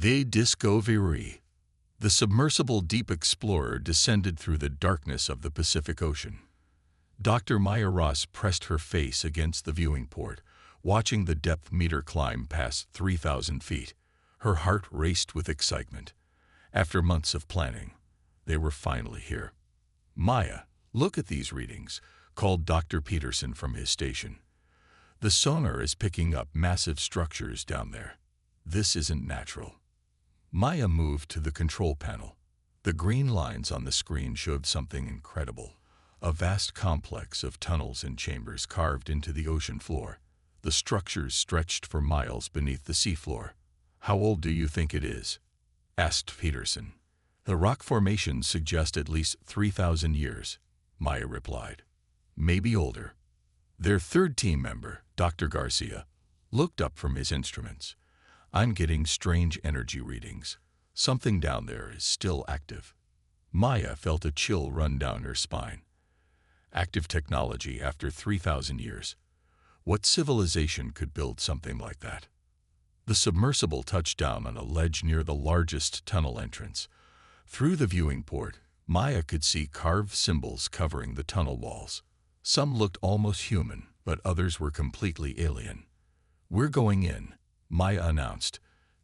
The Discovery. The submersible deep explorer descended through the darkness of the Pacific Ocean. Dr. Maya Ross pressed her face against the viewing port, watching the depth meter climb past 3,000 feet. Her heart raced with excitement. After months of planning, they were finally here. "Maya, look at these readings," called Dr. Peterson from his station. "The sonar is picking up massive structures down there. This isn't natural." Maya moved to the control panel. The green lines on the screen showed something incredible. A vast complex of tunnels and chambers carved into the ocean floor. The structures stretched for miles beneath the seafloor. "How old do you think it is?" asked Peterson. "The rock formations suggest at least 3,000 years," Maya replied. "Maybe older." Their third team member, Dr. Garcia, looked up from his instruments. "I'm getting strange energy readings. Something down there is still active." Maya felt a chill run down her spine. Active technology after 3,000 years. What civilization could build something like that? The submersible touched down on a ledge near the largest tunnel entrance. Through the viewing port, Maya could see carved symbols covering the tunnel walls. Some looked almost human, but others were completely alien. "We're going in," Maya announced,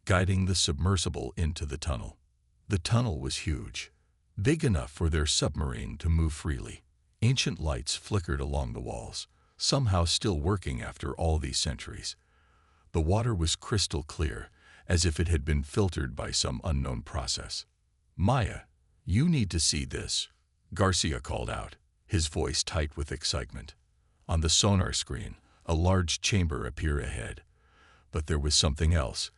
guiding the submersible into the tunnel. The tunnel was huge, big enough for their submarine to move freely. Ancient lights flickered along the walls, somehow still working after all these centuries. The water was crystal clear, as if it had been filtered by some unknown process. "Maya, you need to see this," Garcia called out, his voice tight with excitement. On the sonar screen, a large chamber appeared ahead. But there was something else,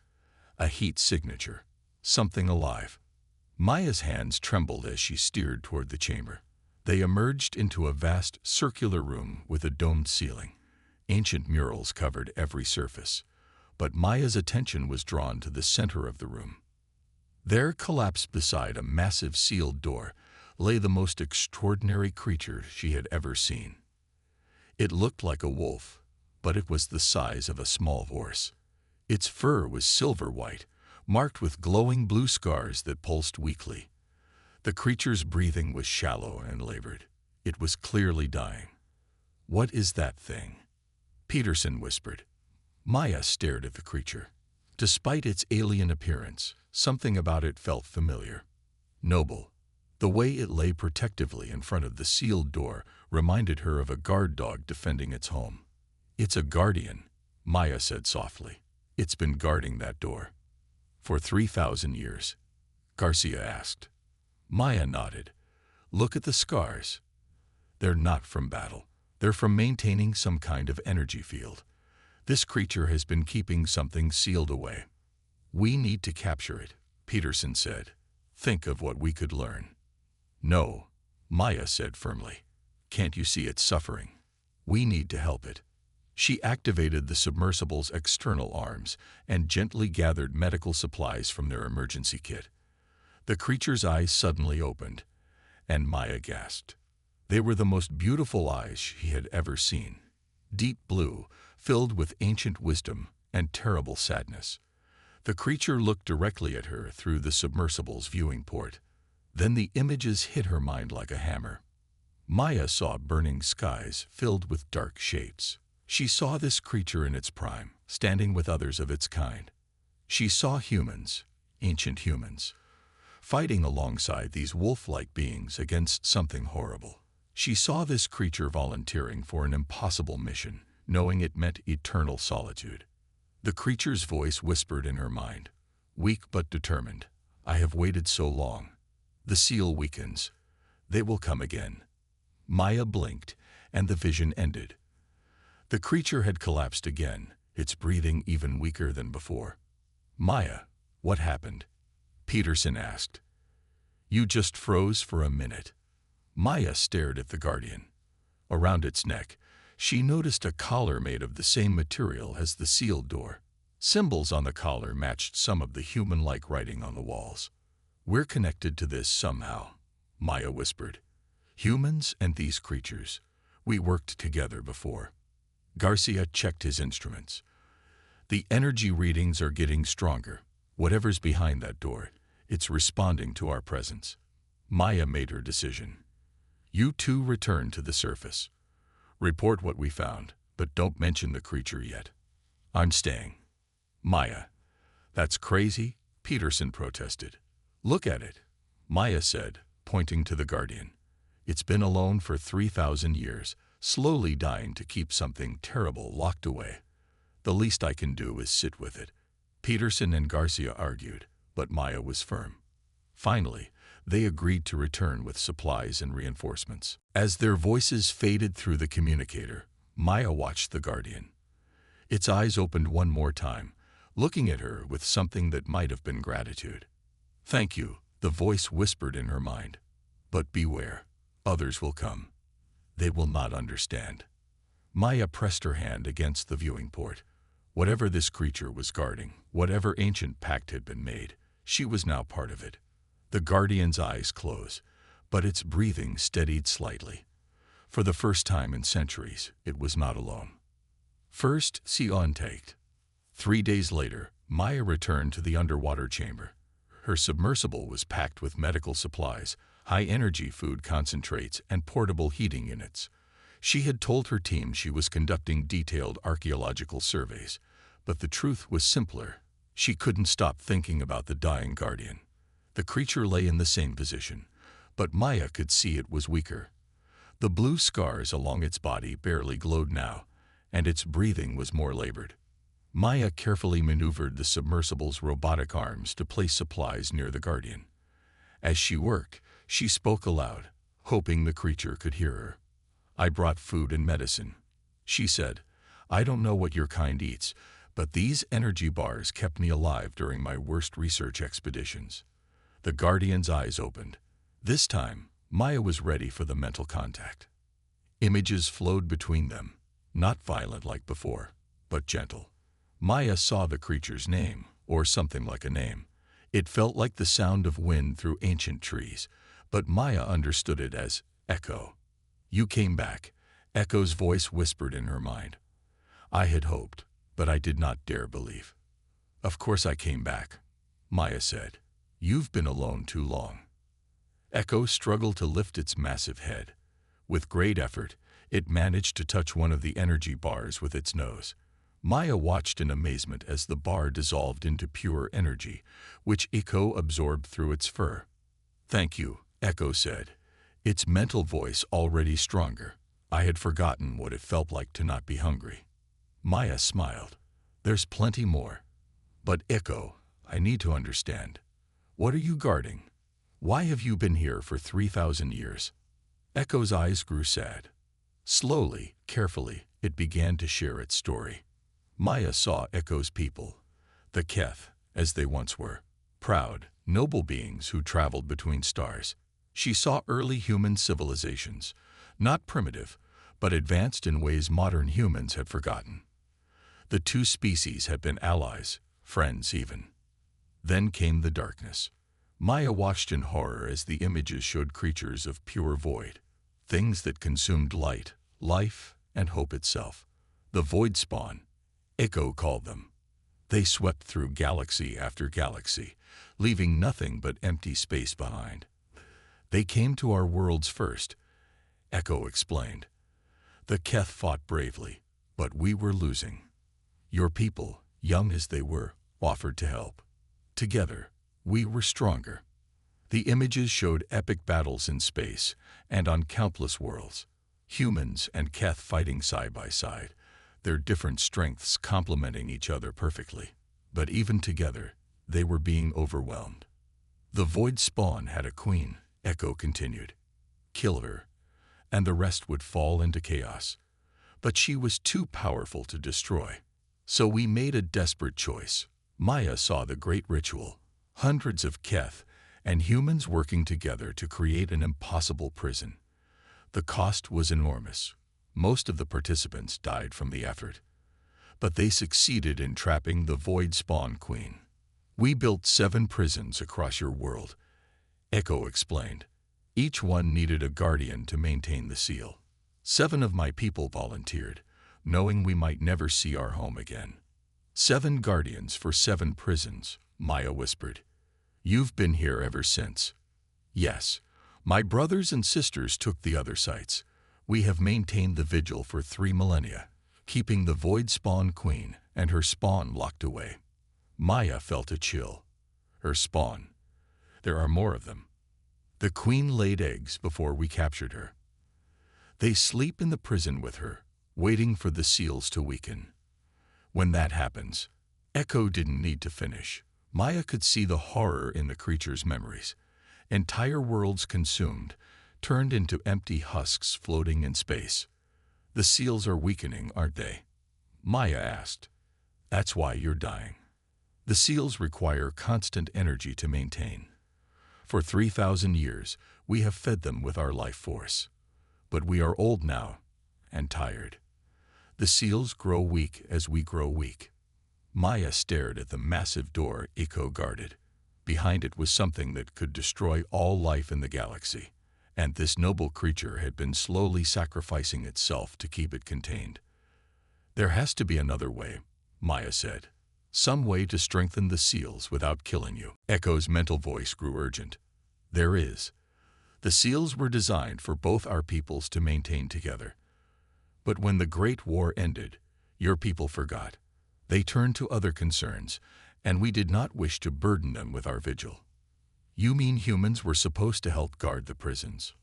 a heat signature, something alive. Maya's hands trembled as she steered toward the chamber. They emerged into a vast circular room with a domed ceiling. Ancient murals covered every surface, but Maya's attention was drawn to the center of the room. There, collapsed beside a massive sealed door, lay the most extraordinary creature she had ever seen. It looked like a wolf, but it was the size of a small horse. Its fur was silver white, marked with glowing blue scars that pulsed weakly. The creature's breathing was shallow and labored. It was clearly dying. "What is that thing?" Peterson whispered. Maya stared at the creature. Despite its alien appearance, something about it felt familiar. Noble. The way it lay protectively in front of the sealed door reminded her of a guard dog defending its home. "It's a guardian," Maya said softly. "It's been guarding that door." "For 3,000 years?" Garcia asked. Maya nodded. "Look at the scars. They're not from battle. They're from maintaining some kind of energy field. This creature has been keeping something sealed away." "We need to capture it," Peterson said. "Think of what we could learn." "No," Maya said firmly. "Can't you see it's suffering? We need to help it." She activated the submersible's external arms and gently gathered medical supplies from their emergency kit. The creature's eyes suddenly opened, and Maya gasped. They were the most beautiful eyes she had ever seen. Deep blue, filled with ancient wisdom and terrible sadness. The creature looked directly at her through the submersible's viewing port. Then the images hit her mind like a hammer. Maya saw burning skies filled with dark shapes. She saw this creature in its prime, standing with others of its kind. She saw humans, ancient humans, fighting alongside these wolf-like beings against something horrible. She saw this creature volunteering for an impossible mission, knowing it meant eternal solitude. The creature's voice whispered in her mind, "Weak but determined. I have waited so long. The seal weakens. They will come again." Maya blinked, and the vision ended. The creature had collapsed again, its breathing even weaker than before. "Maya, what happened?" Peterson asked. "You just froze for a minute." Maya stared at the guardian. Around its neck, she noticed a collar made of the same material as the sealed door. Symbols on the collar matched some of the human-like writing on the walls. "We're connected to this somehow," Maya whispered. "Humans and these creatures. We worked together before." Garcia checked his instruments. "The energy readings are getting stronger. Whatever's behind that door, it's responding to our presence. Maya made her decision. You two return to the surface. Report what we found, but don't mention the creature yet. I'm staying. Maya. That's crazy, Peterson protested. Look at it, Maya said, pointing to the Guardian. It's been alone for 3,000 years, slowly dying to keep something terrible locked away. The least I can do is sit with it. Peterson and Garcia argued, but Maya was firm. Finally, they agreed to return with supplies and reinforcements. As their voices faded through the communicator, Maya watched the Guardian. Its eyes opened one more time, looking at her with something that might have been gratitude. Thank you, the voice whispered in her mind. But beware, others will come. They will not understand. Maya pressed her hand against the viewing port. Whatever this creature was guarding, whatever ancient pact had been made, she was now part of it. The Guardian's eyes closed, but its breathing steadied slightly. For the first time in centuries, it was not alone. First, she untaked. 3 days later, Maya returned to the underwater chamber. Her submersible was packed with medical supplies, high-energy food concentrates, and portable heating units. She had told her team she was conducting detailed archaeological surveys, but the truth was simpler. She couldn't stop thinking about the dying Guardian. The creature lay in the same position, but Maya could see it was weaker. The blue scars along its body barely glowed now, and its breathing was more labored. Maya carefully maneuvered the submersible's robotic arms to place supplies near the Guardian. As she worked, she spoke aloud, hoping the creature could hear her. I brought food and medicine, she said. I don't know what your kind eats, but these energy bars kept me alive during my worst research expeditions. The Guardian's eyes opened. This time, Maya was ready for the mental contact. Images flowed between them, not violent like before, but gentle. Maya saw the creature's name, or something like a name. It felt like the sound of wind through ancient trees, but Maya understood it as Echo. You came back, Echo's voice whispered in her mind. I had hoped, but I did not dare believe. Of course I came back, Maya said. You've been alone too long. Echo struggled to lift its massive head. With great effort, it managed to touch one of the energy bars with its nose. Maya watched in amazement as the bar dissolved into pure energy, which Echo absorbed through its fur. Thank you, Echo said, its mental voice already stronger. I had forgotten what it felt like to not be hungry. Maya smiled. There's plenty more. But Echo, I need to understand. What are you guarding? Why have you been here for 3,000 years? Echo's eyes grew sad. Slowly, carefully, it began to share its story. Maya saw Echo's people, the Keth, as they once were, proud, noble beings who traveled between stars. She saw early human civilizations, not primitive, but advanced in ways modern humans had forgotten. The two species had been allies, friends even. Then came the darkness. Maya watched in horror as the images showed creatures of pure void, things that consumed light, life, and hope itself. The void spawn, Echo called them. They swept through galaxy after galaxy, leaving nothing but empty space behind. They came to our worlds first, Echo explained. The Keth fought bravely, but we were losing. Your people, young as they were, offered to help. Together, we were stronger. The images showed epic battles in space and on countless worlds, humans and Keth fighting side by side, their different strengths complementing each other perfectly. But even together, they were being overwhelmed. The void spawn had a queen, Echo continued. Kill her, and the rest would fall into chaos. But she was too powerful to destroy. So we made a desperate choice. Maya saw the great ritual, hundreds of Keth and humans working together to create an impossible prison. The cost was enormous. Most of the participants died from the effort. But they succeeded in trapping the void spawn queen. We built 7 prisons across your world, Echo explained. Each one needed a guardian to maintain the seal. 7 of my people volunteered, knowing we might never see our home again. 7 guardians for 7 prisons, Maya whispered. "You've been here ever since." "Yes. My brothers and sisters took the other sites. We have maintained the vigil for 3 millennia, keeping the Void Spawn Queen and her spawn locked away." Maya felt a chill. Her spawn. There are more of them. The Queen laid eggs before we captured her. They sleep in the prison with her, waiting for the seals to weaken. When that happens, Echo didn't need to finish. Maya could see the horror in the creature's memories. Entire worlds consumed, turned into empty husks floating in space. "The seals are weakening, aren't they?" Maya asked. "That's why you're dying. The seals require constant energy to maintain. For 3,000 years, we have fed them with our life force. But we are old now, and tired. The seals grow weak as we grow weak." Maya stared at the massive door Echo guarded. Behind it was something that could destroy all life in the galaxy, and this noble creature had been slowly sacrificing itself to keep it contained. "There has to be another way," Maya said. "Some way to strengthen the seals without killing you." Echo's mental voice grew urgent. "There is. The seals were designed for both our peoples to maintain together. But when the Great War ended, your people forgot. They turned to other concerns, and we did not wish to burden them with our vigil." "You mean humans were supposed to help guard the prisons?"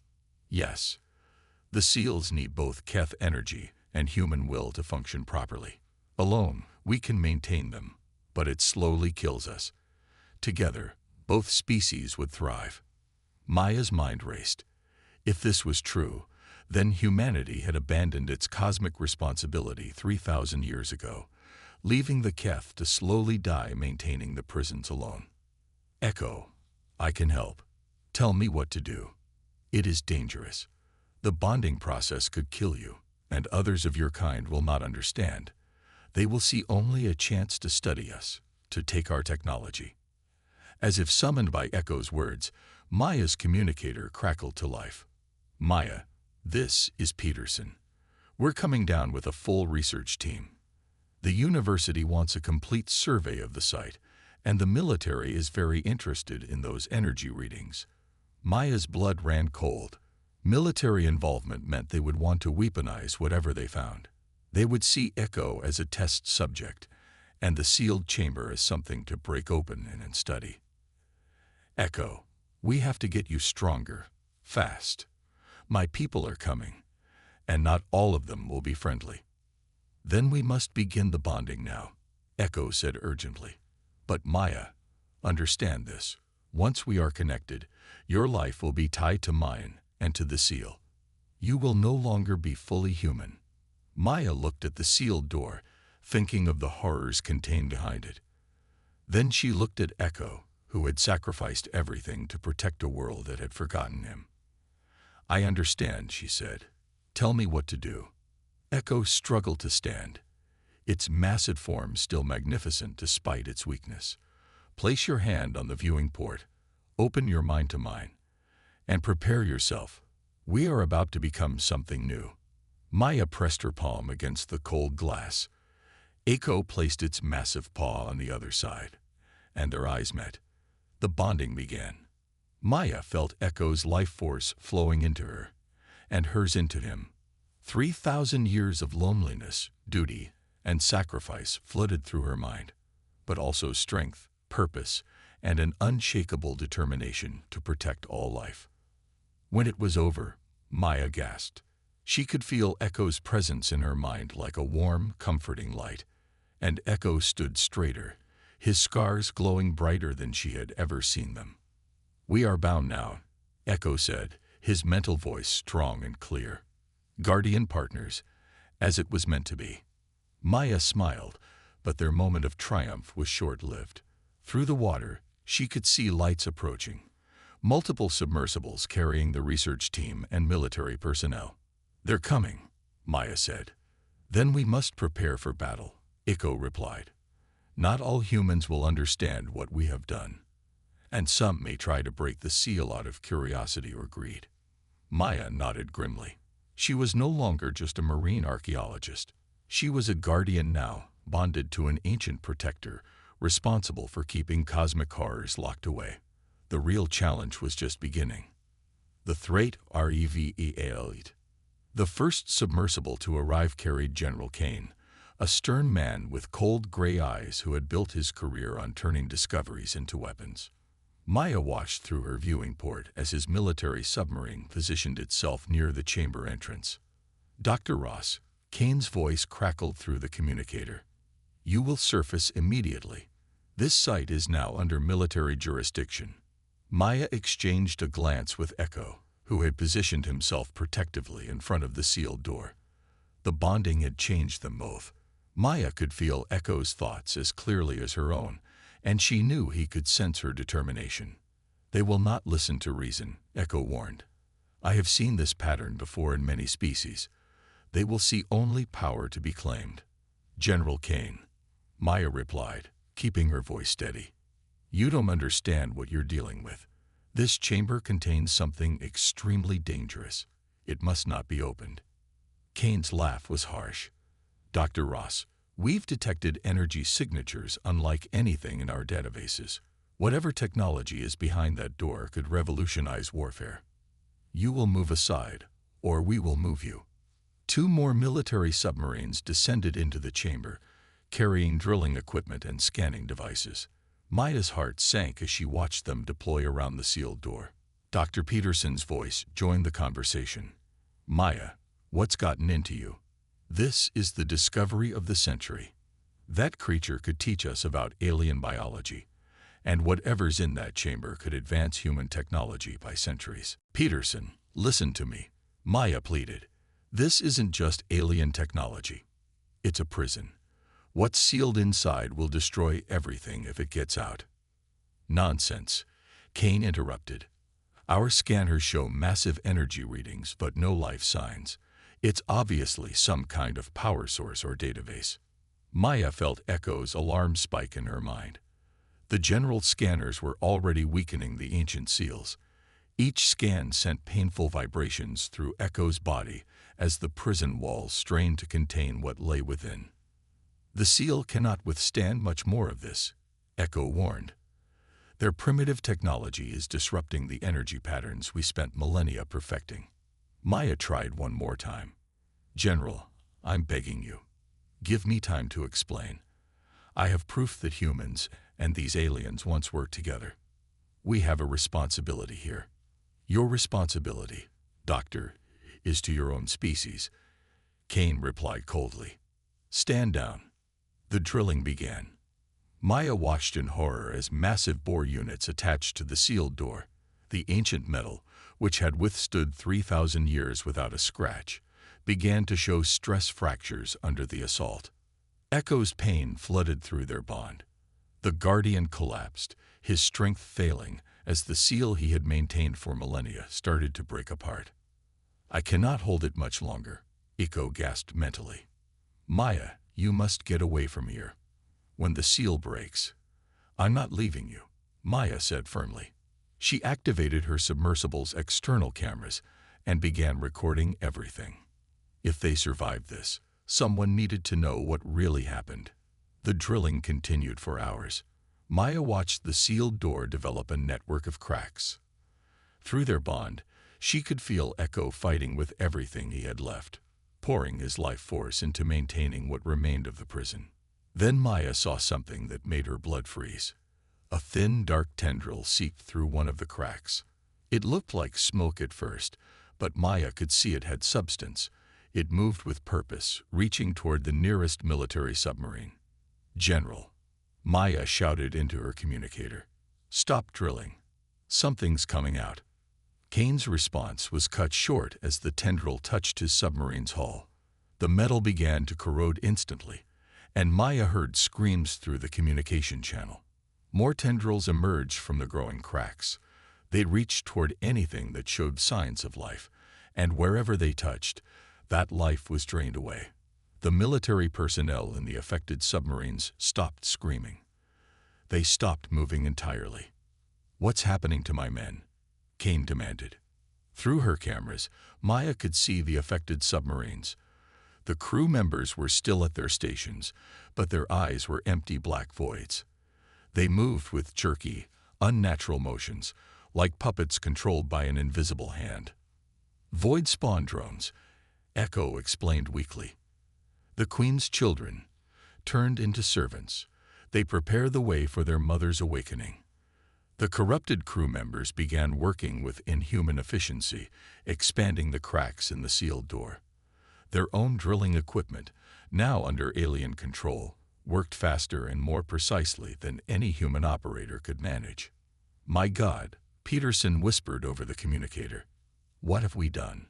"Yes. The seals need both Keth energy and human will to function properly. Alone, we can maintain them, but it slowly kills us. Together, both species would thrive." Maya's mind raced. If this was true, then humanity had abandoned its cosmic responsibility 3,000 years ago, leaving the Keth to slowly die maintaining the prisons alone. "Echo, I can help. Tell me what to do." "It is dangerous. The bonding process could kill you, and others of your kind will not understand. They will see only a chance to study us, to take our technology." As if summoned by Echo's words, Maya's communicator crackled to life. "Maya, this is Peterson. We're coming down with a full research team. The university wants a complete survey of the site, and the military is very interested in those energy readings." Maya's blood ran cold. Military involvement meant they would want to weaponize whatever they found. They would see Echo as a test subject, and the sealed chamber as something to break open and study. "Echo, we have to get you stronger, fast. My people are coming, and not all of them will be friendly." "Then we must begin the bonding now," Echo said urgently. "But Maya, understand this. Once we are connected, your life will be tied to mine and to the seal. You will no longer be fully human." Maya looked at the sealed door, thinking of the horrors contained behind it. Then she looked at Echo, who had sacrificed everything to protect a world that had forgotten him. "I understand," she said. "Tell me what to do." Echo struggled to stand, its massive form still magnificent despite its weakness. "Place your hand on the viewing port, open your mind to mine, and prepare yourself. We are about to become something new." Maya pressed her palm against the cold glass. Echo placed its massive paw on the other side, and their eyes met. The bonding began. Maya felt Echo's life force flowing into her, and hers into him. 3,000 years of loneliness, duty, and sacrifice flooded through her mind, but also strength, purpose, and an unshakable determination to protect all life. When it was over, Maya gasped. She could feel Echo's presence in her mind like a warm, comforting light, and Echo stood straighter, his scars glowing brighter than she had ever seen them. "We are bound now," Echo said, his mental voice strong and clear. "Guardian partners, as it was meant to be." Maya smiled, but their moment of triumph was short-lived. Through the water, she could see lights approaching, multiple submersibles carrying the research team and military personnel. "They're coming," Maya said. "Then we must prepare for battle," Echo replied. "Not all humans will understand what we have done, and some may try to break the seal out of curiosity or greed." Maya nodded grimly. She was no longer just a marine archaeologist. She was a guardian now, bonded to an ancient protector, responsible for keeping cosmic horrors locked away. The real challenge was just beginning. The threat Revel. The first submersible to arrive carried General Kane, a stern man with cold gray eyes who had built his career on turning discoveries into weapons. Maya watched through her viewing port as his military submarine positioned itself near the chamber entrance. "Dr. Ross," Kane's voice crackled through the communicator. "You will surface immediately. This site is now under military jurisdiction." Maya exchanged a glance with Echo, who had positioned himself protectively in front of the sealed door. The bonding had changed them both. Maya could feel Echo's thoughts as clearly as her own, and she knew he could sense her determination. "They will not listen to reason," Echo warned. "I have seen this pattern before in many species. They will see only power to be claimed." "General Kane," Maya replied, keeping her voice steady. "You don't understand what you're dealing with. This chamber contains something extremely dangerous. It must not be opened." Kane's laugh was harsh. "Dr. Ross, we've detected energy signatures unlike anything in our databases. Whatever technology is behind that door could revolutionize warfare. You will move aside, or we will move you." Two more military submarines descended into the chamber, carrying drilling equipment and scanning devices. Maya's heart sank as she watched them deploy around the sealed door. Dr. Peterson's voice joined the conversation. "Maya, what's gotten into you? This is the discovery of the century. That creature could teach us about alien biology, and whatever's in that chamber could advance human technology by centuries." "Peterson, listen to me," Maya pleaded. "This isn't just alien technology. It's a prison. What's sealed inside will destroy everything if it gets out." "Nonsense," Kane interrupted. "Our scanners show massive energy readings but no life signs. It's obviously some kind of power source or database." Maya felt Echo's alarm spike in her mind. The general scanners were already weakening the ancient seals. Each scan sent painful vibrations through Echo's body as the prison walls strained to contain what lay within. "The seal cannot withstand much more of this," Echo warned. "Their primitive technology is disrupting the energy patterns we spent millennia perfecting." Maya tried one more time. "General, I'm begging you. Give me time to explain. I have proof that humans and these aliens once worked together. We have a responsibility here." "Your responsibility, Doctor, is to your own species," Kane replied coldly. "Stand down." The drilling began. Maya watched in horror as massive bore units attached to the sealed door. The ancient metal, which had withstood 3,000 years without a scratch, began to show stress fractures under the assault. Echo's pain flooded through their bond. The Guardian collapsed, his strength failing as the seal he had maintained for millennia started to break apart. "I cannot hold it much longer," Echo gasped mentally. "Maya, you must get away from here. When the seal breaks—" "I'm not leaving you," Maya said firmly. She activated her submersible's external cameras and began recording everything. If they survived this, someone needed to know what really happened. The drilling continued for hours. Maya watched the sealed door develop a network of cracks. Through their bond, she could feel Echo fighting with everything he had left, pouring his life force into maintaining what remained of the prison. Then Maya saw something that made her blood freeze. A thin, dark tendril seeped through one of the cracks. It looked like smoke at first, but Maya could see it had substance. It moved with purpose, reaching toward the nearest military submarine. "General," Maya shouted into her communicator. "Stop drilling. Something's coming out." Kane's response was cut short as the tendril touched his submarine's hull. The metal began to corrode instantly, and Maya heard screams through the communication channel. More tendrils emerged from the growing cracks. They reached toward anything that showed signs of life, and wherever they touched, that life was drained away. The military personnel in the affected submarines stopped screaming. They stopped moving entirely. "What's happening to my men?" Kane demanded. Through her cameras, Maya could see the affected submarines. The crew members were still at their stations, but their eyes were empty black voids. They moved with jerky, unnatural motions, like puppets controlled by an invisible hand. Void spawn drones, Echo explained weakly. The Queen's children, turned into servants. They prepare the way for their mother's awakening. The corrupted crew members began working with inhuman efficiency, expanding the cracks in the sealed door. Their own drilling equipment, now under alien control, worked faster and more precisely than any human operator could manage. "My God," Peterson whispered over the communicator. "What have we done?"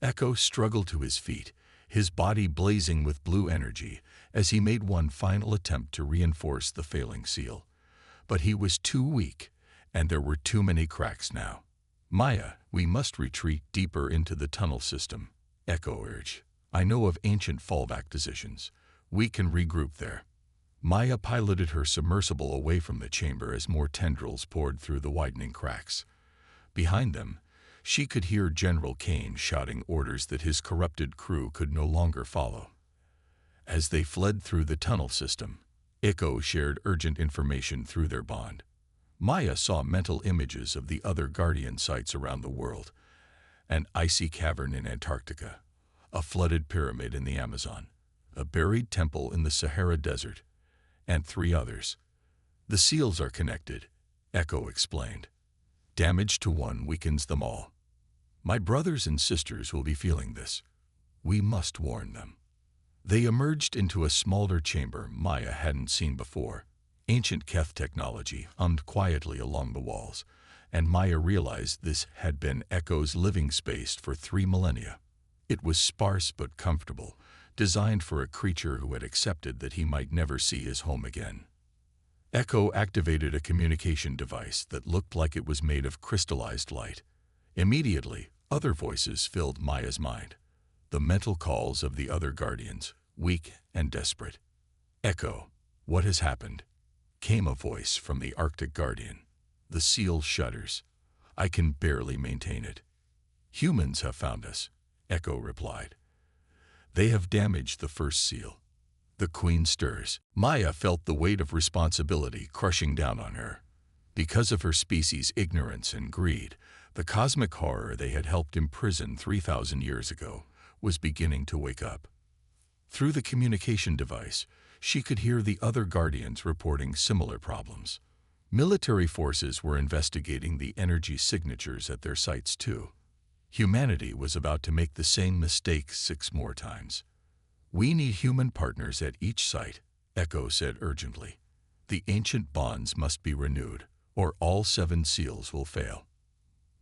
Echo struggled to his feet, his body blazing with blue energy, as he made one final attempt to reinforce the failing seal. But he was too weak, and there were too many cracks now. "Maya, we must retreat deeper into the tunnel system," Echo urged. "I know of ancient fallback positions. We can regroup there." Maya piloted her submersible away from the chamber as more tendrils poured through the widening cracks. Behind them, she could hear General Kane shouting orders that his corrupted crew could no longer follow. As they fled through the tunnel system, Echo shared urgent information through their bond. Maya saw mental images of the other Guardian sites around the world: an icy cavern in Antarctica, a flooded pyramid in the Amazon, a buried temple in the Sahara Desert, and 3 others. "The seals are connected," Echo explained. "Damage to one weakens them all. My brothers and sisters will be feeling this. We must warn them." They emerged into a smaller chamber Maya hadn't seen before. Ancient Keth technology hummed quietly along the walls, and Maya realized this had been Echo's living space for 3 millennia. It was sparse but comfortable, designed for a creature who had accepted that he might never see his home again. Echo activated a communication device that looked like it was made of crystallized light. Immediately, other voices filled Maya's mind. The mental calls of the other Guardians, weak and desperate. "Echo, what has happened?" came a voice from the Arctic Guardian. "The seal shudders. I can barely maintain it." "Humans have found us," Echo replied. "They have damaged the first seal." The Queen stirs. Maya felt the weight of responsibility crushing down on her. Because of her species' ignorance and greed, the cosmic horror they had helped imprison 3,000 years ago was beginning to wake up. Through the communication device, she could hear the other Guardians reporting similar problems. Military forces were investigating the energy signatures at their sites too. Humanity was about to make the same mistake 6 more times. "We need human partners at each site," Echo said urgently. "The ancient bonds must be renewed, or all 7 seals will fail."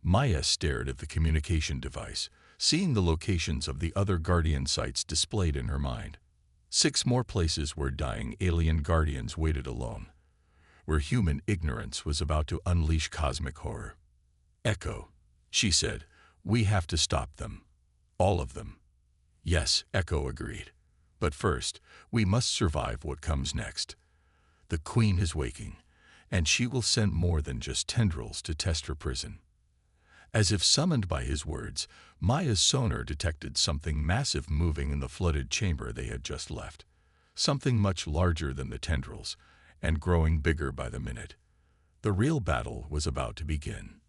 Maya stared at the communication device, seeing the locations of the other Guardian sites displayed in her mind. 6 more places where dying alien Guardians waited alone, where human ignorance was about to unleash cosmic horror. "Echo," she said, "we have to stop them. All of them." "Yes," Echo agreed. "But first, we must survive what comes next. The Queen is waking, and she will send more than just tendrils to test her prison." As if summoned by his words, Maya's sonar detected something massive moving in the flooded chamber they had just left. Something much larger than the tendrils, and growing bigger by the minute. The real battle was about to begin.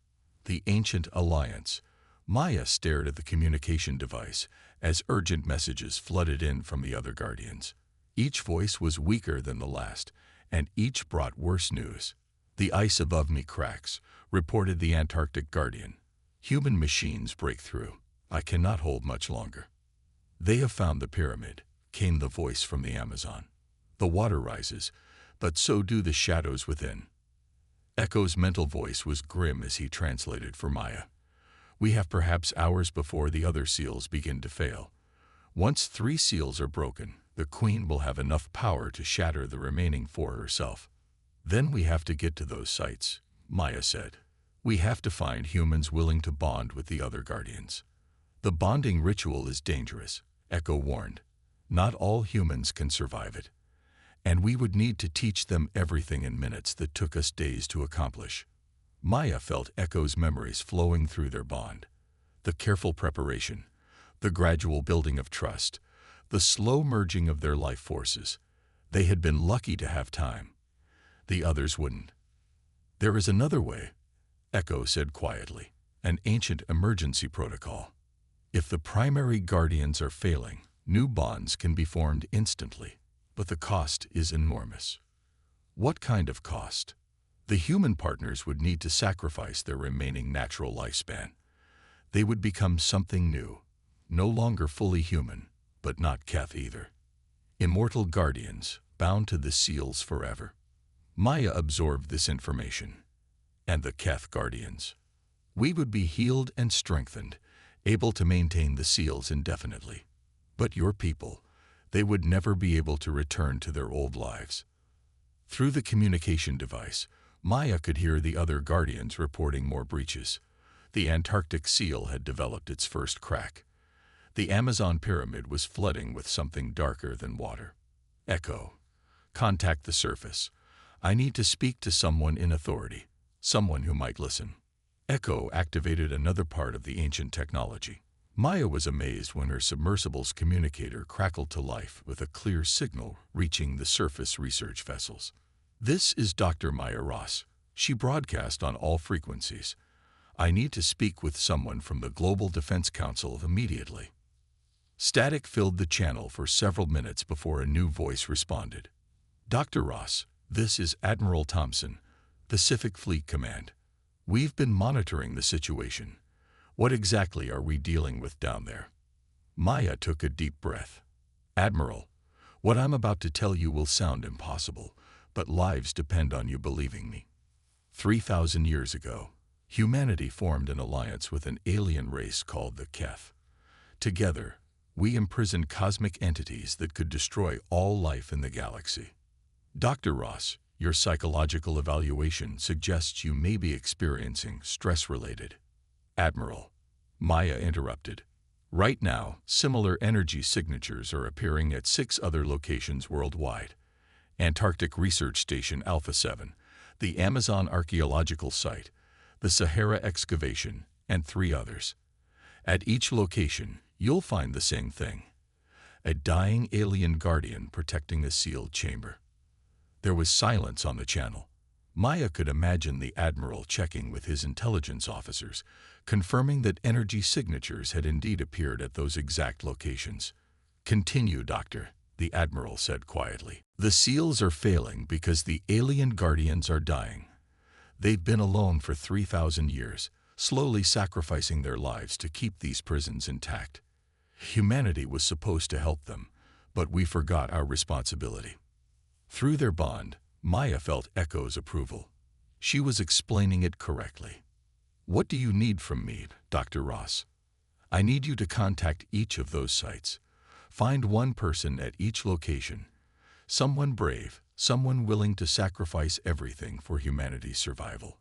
The Ancient Alliance. Maya stared at the communication device as urgent messages flooded in from the other Guardians. Each voice was weaker than the last, and each brought worse news. "The ice above me cracks," reported the Antarctic Guardian. "Human machines break through. I cannot hold much longer." "They have found the pyramid," came the voice from the Amazon. "The water rises, but so do the shadows within." Echo's mental voice was grim as he translated for Maya. "We have perhaps hours before the other seals begin to fail. Once 3 seals are broken, the Queen will have enough power to shatter the remaining 4 herself. Then we have to get to those sites," Maya said. "We have to find humans willing to bond with the other Guardians." "The bonding ritual is dangerous," Echo warned. "Not all humans can survive it. And we would need to teach them everything in minutes that took us days to accomplish." Maya felt Echo's memories flowing through their bond. The careful preparation, the gradual building of trust, the slow merging of their life forces. They had been lucky to have time. The others wouldn't. There is another way, Echo said quietly. An ancient emergency protocol. If the primary guardians are failing, new bonds can be formed instantly, but the cost is enormous. What kind of cost? The human partners would need to sacrifice their remaining natural lifespan. They would become something new, no longer fully human, but not Keth either. Immortal guardians, bound to the seals forever. Maya absorbed this information. And the Keth guardians. We would be healed and strengthened, able to maintain the seals indefinitely. But your people, they would never be able to return to their old lives. Through the communication device, Maya could hear the other guardians reporting more breaches. The Antarctic seal had developed its first crack. The Amazon pyramid was flooding with something darker than water. Echo. Contact the surface. I need to speak to someone in authority, someone who might listen. Echo activated another part of the ancient technology. Maya was amazed when her submersible's communicator crackled to life with a clear signal reaching the surface research vessels. This is Dr. Maya Ross. She broadcast on all frequencies. I need to speak with someone from the Global Defense Council immediately. Static filled the channel for several minutes before a new voice responded. Dr. Ross, this is Admiral Thompson, Pacific Fleet Command. We've been monitoring the situation. What exactly are we dealing with down there? Maya took a deep breath. Admiral, what I'm about to tell you will sound impossible, but lives depend on you believing me. 3,000 years ago, humanity formed an alliance with an alien race called the Keth. Together, we imprisoned cosmic entities that could destroy all life in the galaxy. Dr. Ross, your psychological evaluation suggests you may be experiencing stress-related. Admiral, Maya interrupted. Right now, similar energy signatures are appearing at 6 other locations worldwide. Antarctic Research Station Alpha 7, the Amazon Archaeological Site, the Sahara Excavation, and 3 others. At each location, you'll find the same thing. A dying alien guardian protecting a sealed chamber. There was silence on the channel. Maya could imagine the Admiral checking with his intelligence officers, confirming that energy signatures had indeed appeared at those exact locations. Continue, Doctor, the Admiral said quietly. The seals are failing because the alien guardians are dying. They've been alone for 3,000 years, slowly sacrificing their lives to keep these prisons intact. Humanity was supposed to help them, but we forgot our responsibility. Through their bond, Maya felt Echo's approval. She was explaining it correctly. What do you need from me, Dr. Ross? I need you to contact each of those sites. Find one person at each location. Someone brave, someone willing to sacrifice everything for humanity's survival.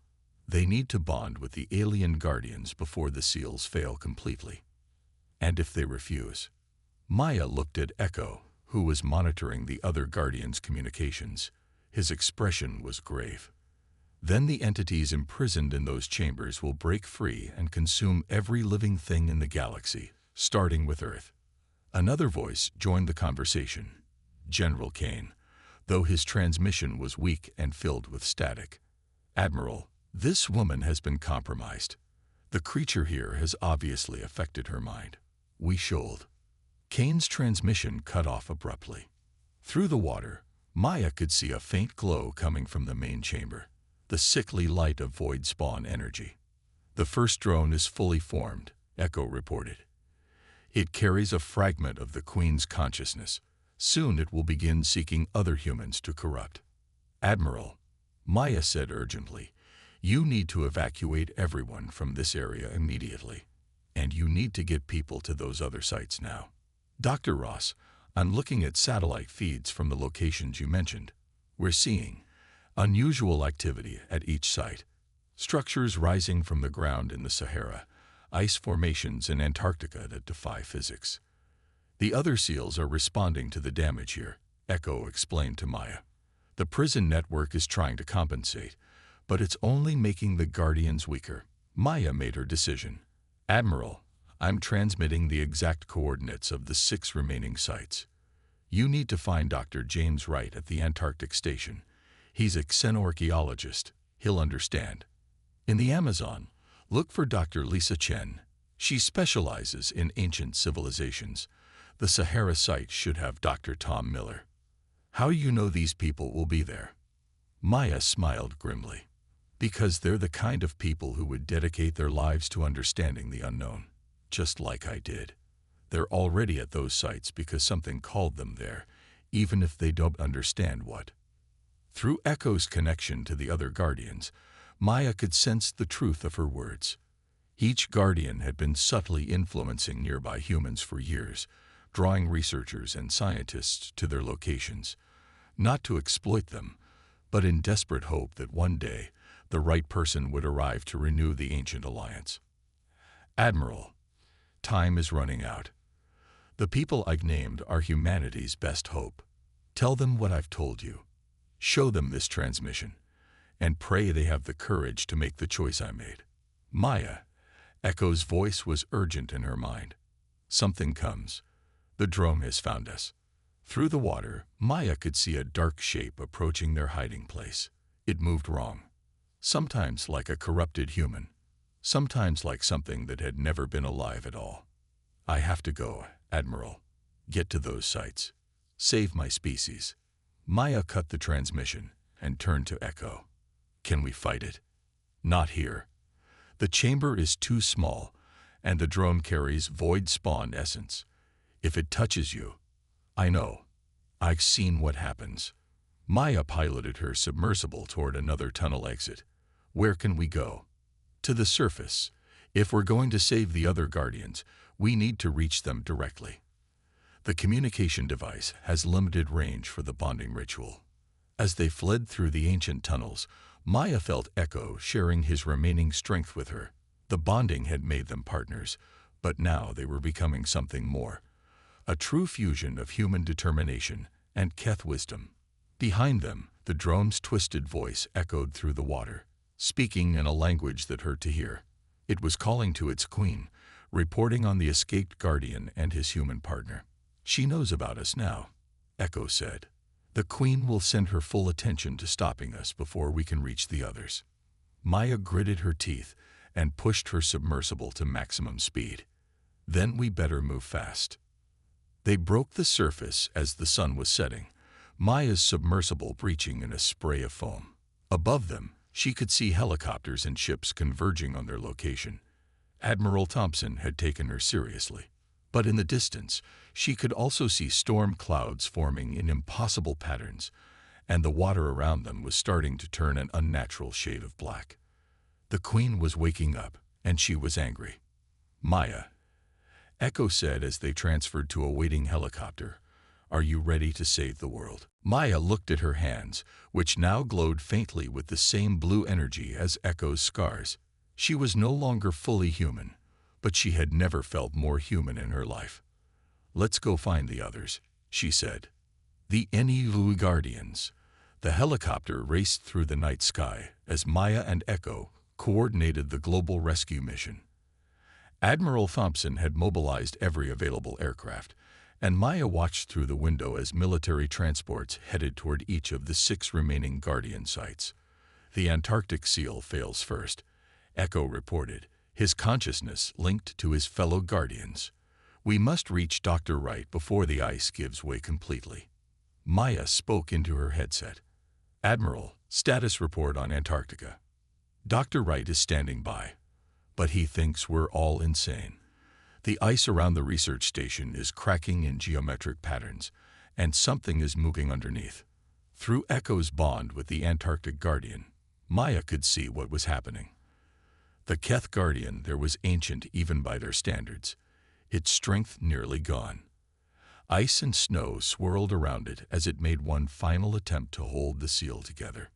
They need to bond with the alien guardians before the seals fail completely. And if they refuse? Maya looked at Echo, who was monitoring the other guardians' communications. His expression was grave. Then the entities imprisoned in those chambers will break free and consume every living thing in the galaxy, starting with Earth. Another voice joined the conversation. General Kane, though his transmission was weak and filled with static. Admiral, this woman has been compromised. The creature here has obviously affected her mind. We should. Kane's transmission cut off abruptly. Through the water, Maya could see a faint glow coming from the main chamber, the sickly light of void spawn energy. The first drone is fully formed, Echo reported. It carries a fragment of the Queen's consciousness. Soon it will begin seeking other humans to corrupt. Admiral, Maya said urgently, you need to evacuate everyone from this area immediately. And you need to get people to those other sites now. Dr. Ross, I'm looking at satellite feeds from the locations you mentioned. We're seeing unusual activity at each site. Structures rising from the ground in the Sahara, ice formations in Antarctica that defy physics. The other seals are responding to the damage here, Echo explained to Maya. The prison network is trying to compensate, but it's only making the guardians weaker. Maya made her decision. Admiral, I'm transmitting the exact coordinates of the 6 remaining sites. You need to find Dr. James Wright at the Antarctic Station. He's a xenorchaeologist. He'll understand. In the Amazon, look for Dr. Lisa Chen. She specializes in ancient civilizations. The Sahara site should have Dr. Tom Miller. How you know these people will be there? Maya smiled grimly. Because they're the kind of people who would dedicate their lives to understanding the unknown, just like I did. They're already at those sites because something called them there, even if they don't understand what. Through Echo's connection to the other Guardians, Maya could sense the truth of her words. Each Guardian had been subtly influencing nearby humans for years, drawing researchers and scientists to their locations, not to exploit them, but in desperate hope that one day the right person would arrive to renew the ancient alliance. Admiral, time is running out. The people I've named are humanity's best hope. Tell them what I've told you. Show them this transmission, and pray they have the courage to make the choice I made. Maya, Echo's voice was urgent in her mind. Something comes. The drone has found us. Through the water, Maya could see a dark shape approaching their hiding place. It moved wrong. Sometimes like a corrupted human, sometimes like something that had never been alive at all. I have to go, Admiral. Get to those sites. Save my species. Maya cut the transmission and turned to Echo. Can we fight it? Not here. The chamber is too small, and the drone carries void spawn essence. If it touches you, I know. I've seen what happens. Maya piloted her submersible toward another tunnel exit. Where can we go? To the surface. If we're going to save the other Guardians, we need to reach them directly. The communication device has limited range for the bonding ritual. As they fled through the ancient tunnels, Maya felt Echo sharing his remaining strength with her. The bonding had made them partners, but now they were becoming something more. A true fusion of human determination and Keth wisdom. Behind them, the drone's twisted voice echoed through the water, speaking in a language that hurt to hear. It was calling to its queen, reporting on the escaped Guardian and his human partner. She knows about us now, Echo said. The queen will send her full attention to stopping us before we can reach the others. Maya gritted her teeth and pushed her submersible to maximum speed. Then we better move fast. They broke the surface as the sun was setting, Maya's submersible breaching in a spray of foam. Above them, she could see helicopters and ships converging on their location. Admiral Thompson had taken her seriously. But in the distance, she could also see storm clouds forming in impossible patterns, and the water around them was starting to turn an unnatural shade of black. The queen was waking up, and she was angry. Maya, Echo said as they transferred to a waiting helicopter, are you ready to save the world? Maya looked at her hands, which now glowed faintly with the same blue energy as Echo's scars. She was no longer fully human, but she had never felt more human in her life. Let's go find the others, she said. The Enilu Guardians. The helicopter raced through the night sky as Maya and Echo coordinated the global rescue mission. Admiral Thompson had mobilized every available aircraft, and Maya watched through the window as military transports headed toward each of the 6 remaining Guardian sites. The Antarctic seal fails first, Echo reported, his consciousness linked to his fellow Guardians. We must reach Dr. Wright before the ice gives way completely. Maya spoke into her headset. Admiral, status report on Antarctica. Dr. Wright is standing by, but he thinks we're all insane. The ice around the research station is cracking in geometric patterns, and something is moving underneath. Through Echo's bond with the Antarctic Guardian, Maya could see what was happening. The Keth Guardian there was ancient even by their standards, its strength nearly gone. Ice and snow swirled around it as it made one final attempt to hold the seal together.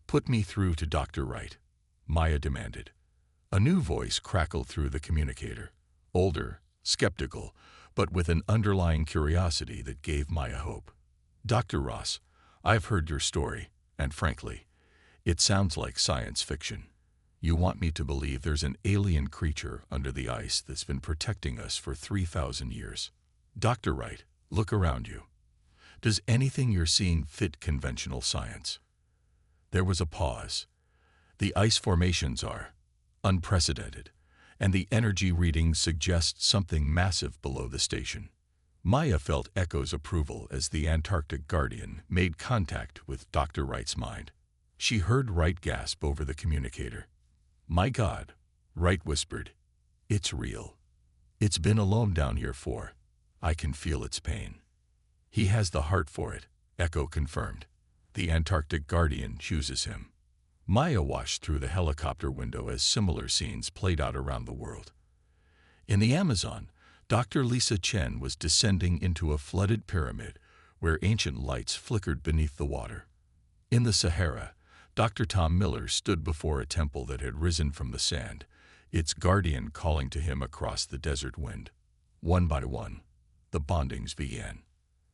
Put me through to Dr. Wright, Maya demanded. A new voice crackled through the communicator. Older, skeptical, but with an underlying curiosity that gave Maya hope. Dr. Ross, I've heard your story, and frankly, it sounds like science fiction. You want me to believe there's an alien creature under the ice that's been protecting us for 3,000 years. Dr. Wright, look around you. Does anything you're seeing fit conventional science? There was a pause. The ice formations are unprecedented, and the energy readings suggest something massive below the station. Maya felt Echo's approval as the Antarctic Guardian made contact with Dr. Wright's mind. She heard Wright gasp over the communicator. "My God," Wright whispered. "It's real. It's been alone down here for. I can feel its pain." "He has the heart for it," Echo confirmed. "The Antarctic Guardian chooses him." Maya watched through the helicopter window as similar scenes played out around the world. In the Amazon, Dr. Lisa Chen was descending into a flooded pyramid where ancient lights flickered beneath the water. In the Sahara, Dr. Tom Miller stood before a temple that had risen from the sand, its guardian calling to him across the desert wind. One by one, the bondings began.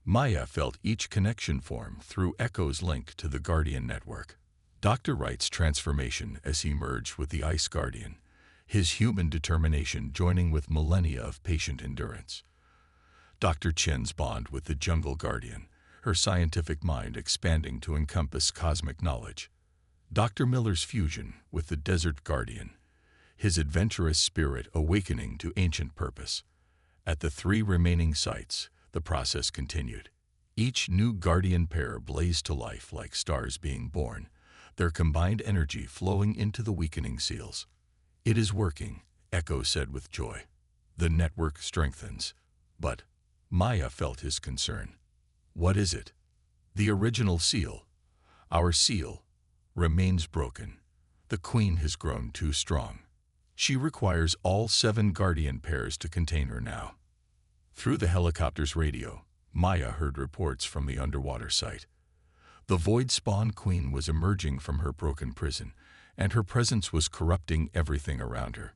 Maya felt each connection form through Echo's link to the Guardian network. Dr. Wright's transformation as he merged with the Ice Guardian, his human determination joining with millennia of patient endurance. Dr. Chen's bond with the Jungle Guardian, her scientific mind expanding to encompass cosmic knowledge. Dr. Miller's fusion with the Desert Guardian, his adventurous spirit awakening to ancient purpose. At the 3 remaining sites, the process continued. Each new Guardian pair blazed to life like stars being born, their combined energy flowing into the weakening seals. "It is working," Echo said with joy. "The network strengthens." But Maya felt his concern. "What is it?" "The original seal, our seal, remains broken. The Queen has grown too strong. She requires all 7 Guardian pairs to contain her now." Through the helicopter's radio, Maya heard reports from the underwater site. The Void Spawn Queen was emerging from her broken prison, and her presence was corrupting everything around her.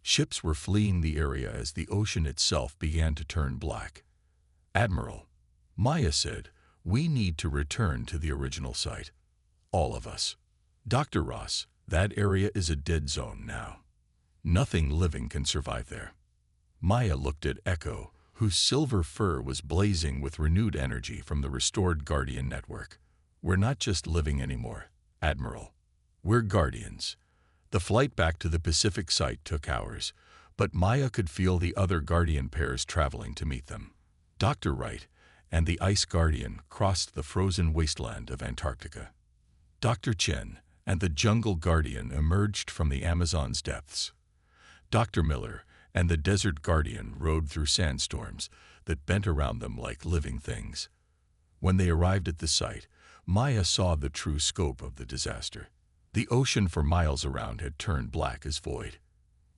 Ships were fleeing the area as the ocean itself began to turn black. "Admiral," Maya said, "we need to return to the original site. All of us." "Dr. Ross, that area is a dead zone now. Nothing living can survive there." Maya looked at Echo, whose silver fur was blazing with renewed energy from the restored Guardian network. "We're not just living anymore, Admiral. We're Guardians." The flight back to the Pacific site took hours, but Maya could feel the other Guardian pairs traveling to meet them. Dr. Wright and the Ice Guardian crossed the frozen wasteland of Antarctica. Dr. Chen and the Jungle Guardian emerged from the Amazon's depths. Dr. Miller and the Desert Guardian rode through sandstorms that bent around them like living things. When they arrived at the site, Maya saw the true scope of the disaster. The ocean for miles around had turned black as void.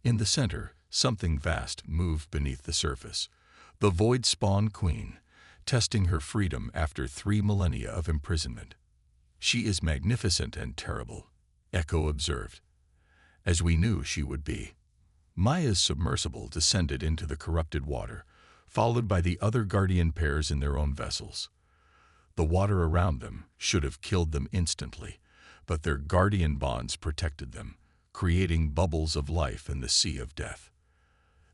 In the center, something vast moved beneath the surface. The Void Spawn Queen, testing her freedom after 3 millennia of imprisonment. "She is magnificent and terrible," Echo observed, "as we knew she would be." Maya's submersible descended into the corrupted water, followed by the other Guardian pairs in their own vessels. The water around them should have killed them instantly, but their Guardian bonds protected them, creating bubbles of life in the sea of death.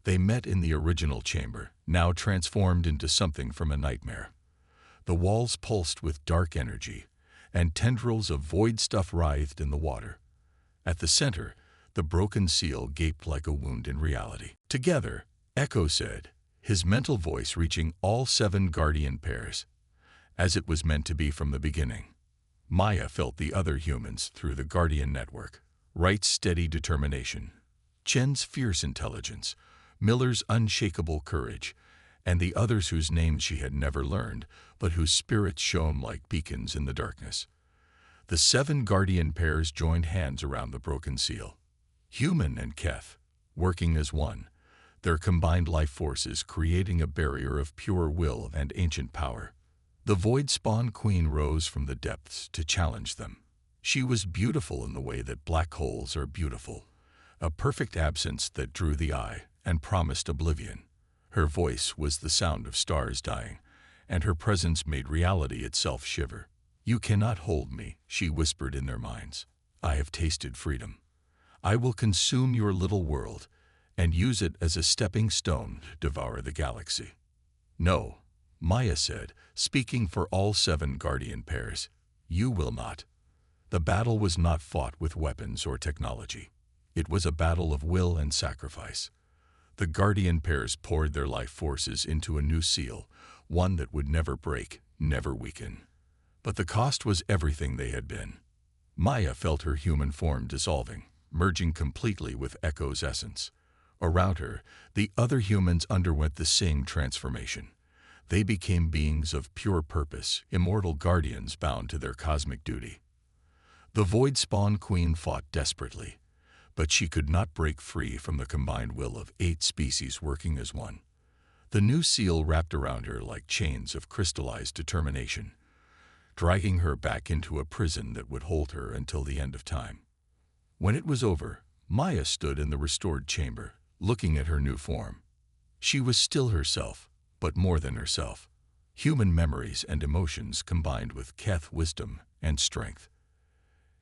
They met in the original chamber, now transformed into something from a nightmare. The walls pulsed with dark energy, and tendrils of void stuff writhed in the water. At the center, the broken seal gaped like a wound in reality. "Together," Echo said, his mental voice reaching all 7 Guardian pairs, as it was meant to be from the beginning. Maya felt the other humans through the Guardian network. Wright's steady determination, Chen's fierce intelligence, Miller's unshakable courage, and the others whose names she had never learned, but whose spirits shone like beacons in the darkness. The 7 Guardian pairs joined hands around the broken seal. Human and Keth, working as one, their combined life forces creating a barrier of pure will and ancient power. The Void Spawn Queen rose from the depths to challenge them. She was beautiful in the way that black holes are beautiful, a perfect absence that drew the eye and promised oblivion. Her voice was the sound of stars dying, and her presence made reality itself shiver. "You cannot hold me," she whispered in their minds. "I have tasted freedom. I will consume your little world and use it as a stepping stone to devour the galaxy." "No," Maya said, speaking for all 7 Guardian pairs. "You will not." The battle was not fought with weapons or technology. It was a battle of will and sacrifice. The guardian pairs poured their life forces into a new seal, one that would never break, never weaken. But the cost was everything they had been. Maya felt her human form dissolving, merging completely with Echo's essence. Around her, the other humans underwent the same transformation. They became beings of pure purpose, immortal guardians bound to their cosmic duty. The Void Spawn Queen fought desperately, but she could not break free from the combined will of 8 species working as one. The new seal wrapped around her like chains of crystallized determination, dragging her back into a prison that would hold her until the end of time. When it was over, Maya stood in the restored chamber, looking at her new form. She was still herself, but more than herself. Human memories and emotions combined with Keth wisdom and strength.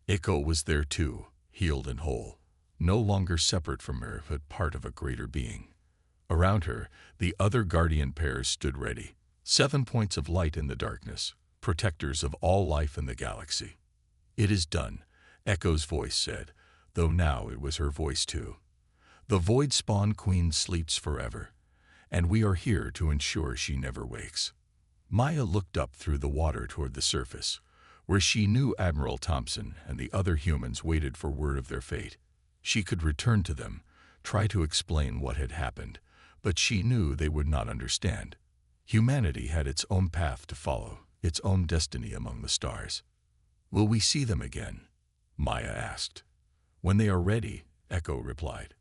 Echo was there too, healed and whole, no longer separate from her but part of a greater being. Around her, the other guardian pairs stood ready, 7 points of light in the darkness, protectors of all life in the galaxy. "It is done," Echo's voice said, though now it was her voice too. "The Void Spawn Queen sleeps forever, and we are here to ensure she never wakes." Maya looked up through the water toward the surface, where she knew Admiral Thompson and the other humans waited for word of their fate. She could return to them, try to explain what had happened, but she knew they would not understand. Humanity had its own path to follow, its own destiny among the stars. "Will we see them again?" Maya asked. "When they are ready," Echo replied.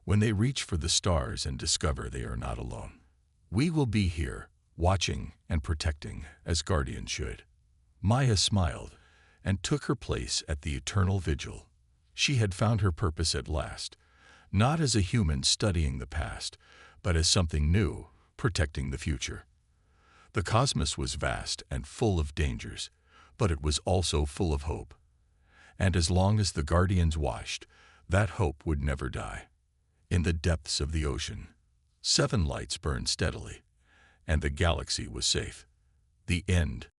"When they reach for the stars and discover they are not alone. We will be here, watching and protecting, as guardians should." Maya smiled and took her place at the eternal vigil. She had found her purpose at last, not as a human studying the past, but as something new, protecting the future. The cosmos was vast and full of dangers, but it was also full of hope. And as long as the guardians watched, that hope would never die. In the depths of the ocean, 7 lights burned steadily, and the galaxy was safe. The end.